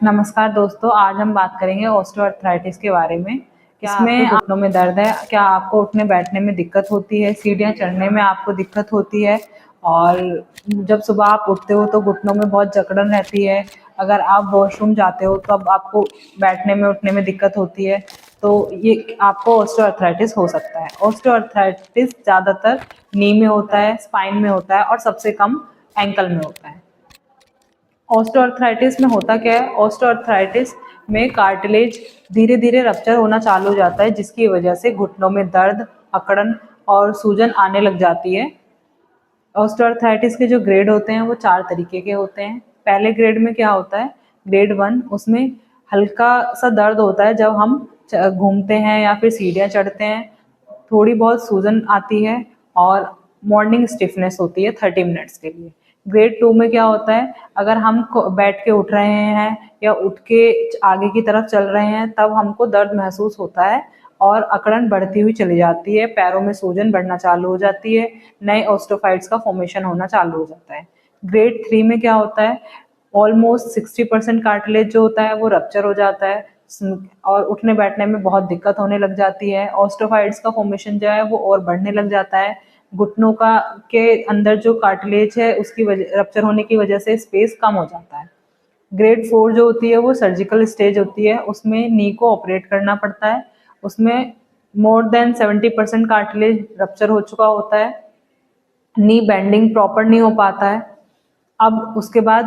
नमस्कार दोस्तों, आज हम बात करेंगे ऑस्टियोआर्थराइटिस के बारे में। इसमें घुटनों में दर्द है, क्या आपको उठने बैठने में दिक्कत होती है, सीढ़ियाँ चढ़ने में आपको दिक्कत होती है और जब सुबह आप उठते हो तो घुटनों में बहुत जकड़न रहती है, अगर आप वॉशरूम जाते हो तब आपको बैठने में उठने में दिक्कत होती है, तो ये आपको ऑस्टियोआर्थराइटिस हो सकता है। ऑस्टियोआर्थराइटिस ज़्यादातर नी में होता है, स्पाइन में होता है और सबसे कम एंकल में होता है। ऑस्टियोआर्थराइटिस में होता क्या है, ऑस्टियोआर्थराइटिस में कार्टिलेज धीरे धीरे रप्चर होना चालू हो जाता है, जिसकी वजह से घुटनों में दर्द, अकड़न और सूजन आने लग जाती है। ऑस्टियोआर्थराइटिस के जो ग्रेड होते हैं वो 4 तरीके के होते हैं। पहले ग्रेड में क्या होता है, ग्रेड 1, उसमें हल्का सा दर्द होता है जब हम घूमते हैं या फिर सीढ़ियाँ चढ़ते हैं, थोड़ी बहुत सूजन आती है और मॉर्निंग स्टिफनेस होती है 30 मिनट्स के लिए। ग्रेड 2 में क्या होता है, अगर हम बैठ के उठ रहे हैं या उठ के आगे की तरफ चल रहे हैं तब हमको दर्द महसूस होता है और अकड़न बढ़ती हुई चली जाती है, पैरों में सूजन बढ़ना चालू हो जाती है, नए ऑस्टियोफाइट्स का फॉर्मेशन होना चालू हो जाता है। ग्रेड 3 में क्या होता है, ऑलमोस्ट 60% कार्टिलेज जो होता है वो रप्चर हो जाता है और उठने बैठने में बहुत दिक्कत होने लग जाती है। ऑस्टियोफाइट्स का फॉर्मेशन जो है वो और बढ़ने लग जाता है, घुटनों का के अंदर जो कार्टिलेज है उसकी वजह रप्चर होने की वजह से स्पेस कम हो जाता है। ग्रेड 4 जो होती है वो सर्जिकल स्टेज होती है, उसमें नी को ऑपरेट करना पड़ता है, उसमें मोर देन 70% कार्टिलेज रप्चर हो चुका होता है, नी बेंडिंग प्रॉपर नहीं हो पाता है। अब उसके बाद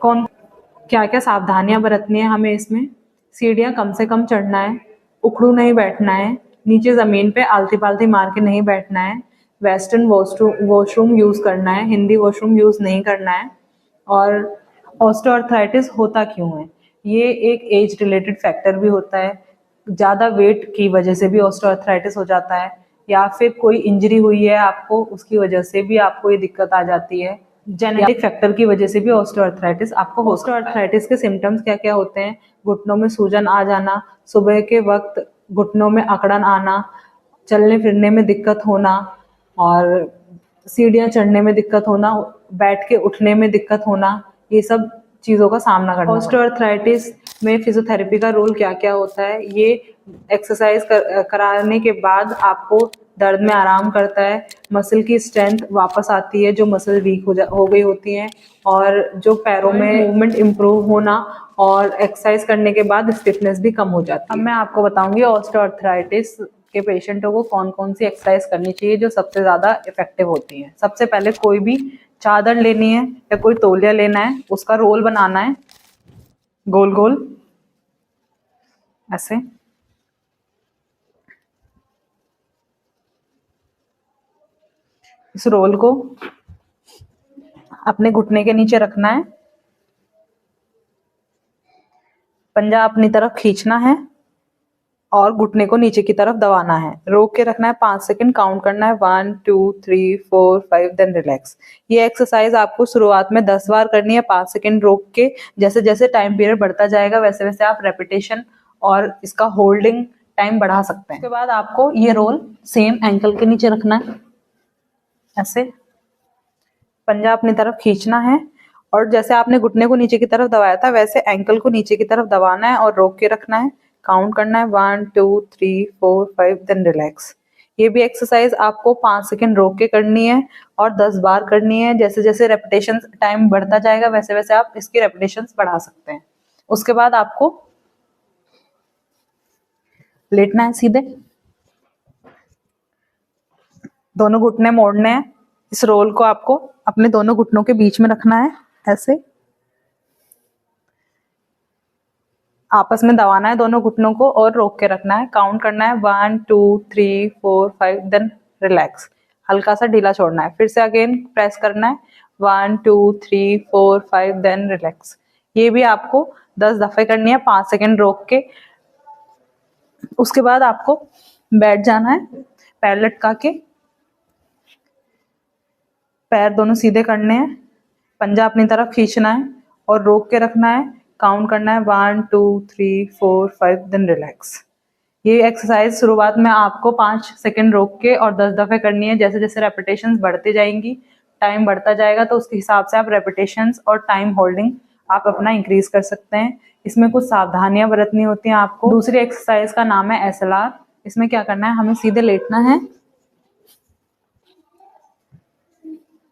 क्या क्या सावधानियां बरतनी है हमें इसमें, सीढ़ियाँ कम से कम चढ़ना है, उखड़ू नहीं बैठना है, नीचे ज़मीन पे आलती पालती मार के नहीं बैठना है, वेस्टर्न वॉशरूम यूज़ करना है, हिंदी वॉशरूम यूज़ नहीं करना है। और ऑस्टियोआर्थराइटिस होता क्यों है, ये एक एज रिलेटेड फैक्टर भी होता है, ज़्यादा वेट की वजह से भी ऑस्टियोआर्थराइटिस हो जाता है, या फिर कोई इंजरी हुई है आपको उसकी वजह से भी आपको ये दिक्कत आ जाती है, जेनेटिक फैक्टर की वजह से भी ऑस्टियोआर्थराइटिस आपको हो सकता है। ऑस्टियोआर्थराइटिस के सिम्टम्स क्या क्या होते हैं, घुटनों में सूजन आ जाना, सुबह के वक्त घुटनों में अकड़न आना, चलने फिरने में दिक्कत होना और सीढ़ियाँ चढ़ने में दिक्कत होना, बैठ के उठने में दिक्कत होना, ये सब चीज़ों का सामना करना। ऑस्टियोआर्थराइटिस में फिजियोथेरेपी का रोल क्या क्या होता है, ये एक्सरसाइज कराने के बाद आपको दर्द में आराम करता है, मसल की स्ट्रेंथ वापस आती है जो मसल वीक हो गई होती हैं, और जो पैरों में मूवमेंट इम्प्रूव होना और एक्सरसाइज करने के बाद स्टिफनेस भी कम हो जाती है। अब मैं आपको बताऊंगी ऑस्टियोआर्थराइटिस के पेशेंटों को कौन कौन सी एक्सरसाइज करनी चाहिए जो सबसे ज़्यादा इफेक्टिव होती है। सबसे पहले कोई भी चादर लेनी है या कोई तौलिया लेना है, उसका रोल बनाना है गोल गोल ऐसे, इस रोल को अपने घुटने के नीचे रखना है, पंजा अपनी तरफ खींचना है और घुटने को नीचे की तरफ दबाना है, रोक के रखना है, 5 सेकंड काउंट करना है, 1 2 3 4 5 देन रिलैक्स। ये एक्सरसाइज आपको शुरुआत में 10 बार करनी है, 5 सेकंड रोक के, जैसे जैसे टाइम पीरियड बढ़ता जाएगा वैसे वैसे आप रेपिटेशन और इसका होल्डिंग टाइम बढ़ा सकते हैं। उसके बाद आपको ये रोल सेम एंकल के नीचे रखना है, ऐसे पंजा अपनी तरफ खींचना है और जैसे आपने घुटने को नीचे की तरफ दबाया था वैसे एंकल को नीचे की तरफ दबाना है और रोक के रखना है, काउंट करना है, 1 2 3 4 5 देन रिलैक्स। ये भी एक्सरसाइज आपको 5 सेकंड रोक के करनी है और 10 बार करनी है, जैसे जैसे रेपिटेशन टाइम बढ़ता जाएगा वैसे वैसे आप इसकी रेपिटेशन बढ़ा सकते हैं। उसके बाद आपको लेटना है सीधे, दोनों घुटने मोड़ने हैं, इस रोल को आपको अपने दोनों घुटनों के बीच में रखना है, ऐसे आपस में दबाना है दोनों घुटनों को और रोक के रखना है, काउंट करना है, 1 2 3 4 5 देन रिलैक्स। हल्का सा ढीला छोड़ना है, फिर से अगेन प्रेस करना है, 1 2 3 4 5 देन रिलैक्स। ये भी आपको 10 दफे करनी है, 5 सेकंड रोक के। उसके बाद आपको बैठ जाना है, पैर लटका के, पैर दोनों सीधे करने हैं, पंजा अपनी तरफ खींचना है और रोक के रखना है, काउंट करना है, 1 2 3 4 5 देन रिलैक्स। ये एक्सरसाइज शुरुआत में आपको 5 सेकंड रोक के और 10 दफे करनी है, जैसे जैसे रेपिटेशंस बढ़ती जाएंगी टाइम बढ़ता जाएगा तो उसके हिसाब से आप रेपिटेशंस और टाइम होल्डिंग आप अपना इंक्रीज कर सकते हैं। इसमें कुछ सावधानियां बरतनी होती हैं आपको। दूसरी एक्सरसाइज का नाम है SLR। इसमें क्या करना है, हमें सीधे लेटना है,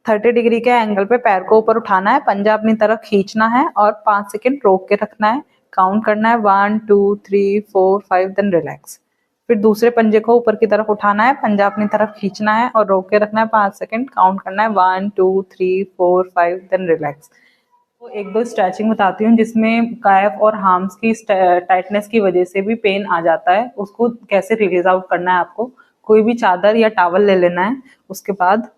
30 डिग्री के एंगल पे पैर को ऊपर उठाना है, पंजा अपनी तरफ खींचना है और 5 सेकंड रोक के रखना है, काउंट करना है 1 2 3 4 5 देन रिलैक्स। फिर दूसरे पंजे को ऊपर की तरफ उठाना है, पंजा अपनी तरफ खींचना है और रोक के रखना है 5 सेकंड, काउंट करना है 1 2 3 4 5 देन रिलैक्स। तो एक दो स्ट्रेचिंग बताती हूँ जिसमें कैफ और हार्म्स की टाइटनेस की वजह से भी पेन आ जाता है, उसको कैसे रिलीज आउट करना है आपको। कोई भी चादर या टॉवल ले लेना है, उसके बाद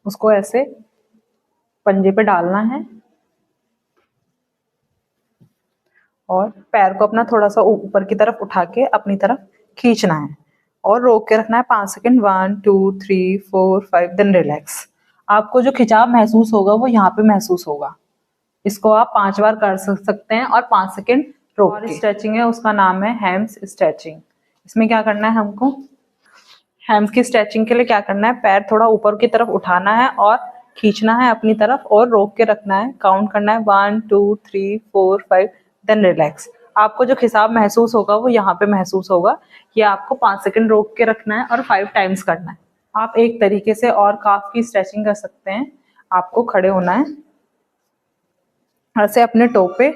उसको ऐसे पंजे पे डालना है और पैर को अपना थोड़ा सा ऊपर की तरफ उठा के अपनी तरफ खींचना है और रोक के रखना है 5 सेकंड, 1 2 3 4 5 देन रिलैक्स। आपको जो खिंचाव महसूस होगा वो यहाँ पे महसूस होगा। इसको आप 5 बार कर सकते हैं और 5 सेकंड रोक के। स्ट्रेचिंग है उसका नाम है हैम्स स्ट्रेचिंग। इसमें क्या करना है, हमको हैम्स की स्ट्रेचिंग के लिए क्या करना है, पैर थोड़ा ऊपर की तरफ उठाना है और खींचना है अपनी तरफ और रोक के रखना है, काउंट करना है 1 2 3 4 5 देन रिलैक्स। आपको जो खिंचाव महसूस होगा वो यहाँ पे महसूस होगा। ये आपको 5 सेकंड रोक के रखना है और 5 टाइम्स करना है। आप एक तरीके से और काफ की स्ट्रेचिंग कर सकते हैं। आपको खड़े होना है ऐसे अपने टो पे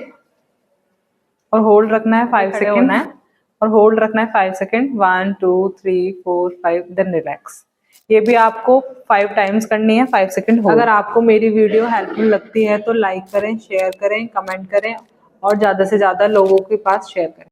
और होल्ड रखना है 5 सेकंड और होल्ड रखना है 5 सेकंड, 1 2 3 4 5 देन रिलैक्स। ये भी आपको 5 टाइम्स करनी है, 5 सेकंड। अगर आपको मेरी वीडियो हेल्पफुल लगती है तो लाइक करें, शेयर करें, कमेंट करें और ज़्यादा से ज़्यादा लोगों के पास शेयर करें।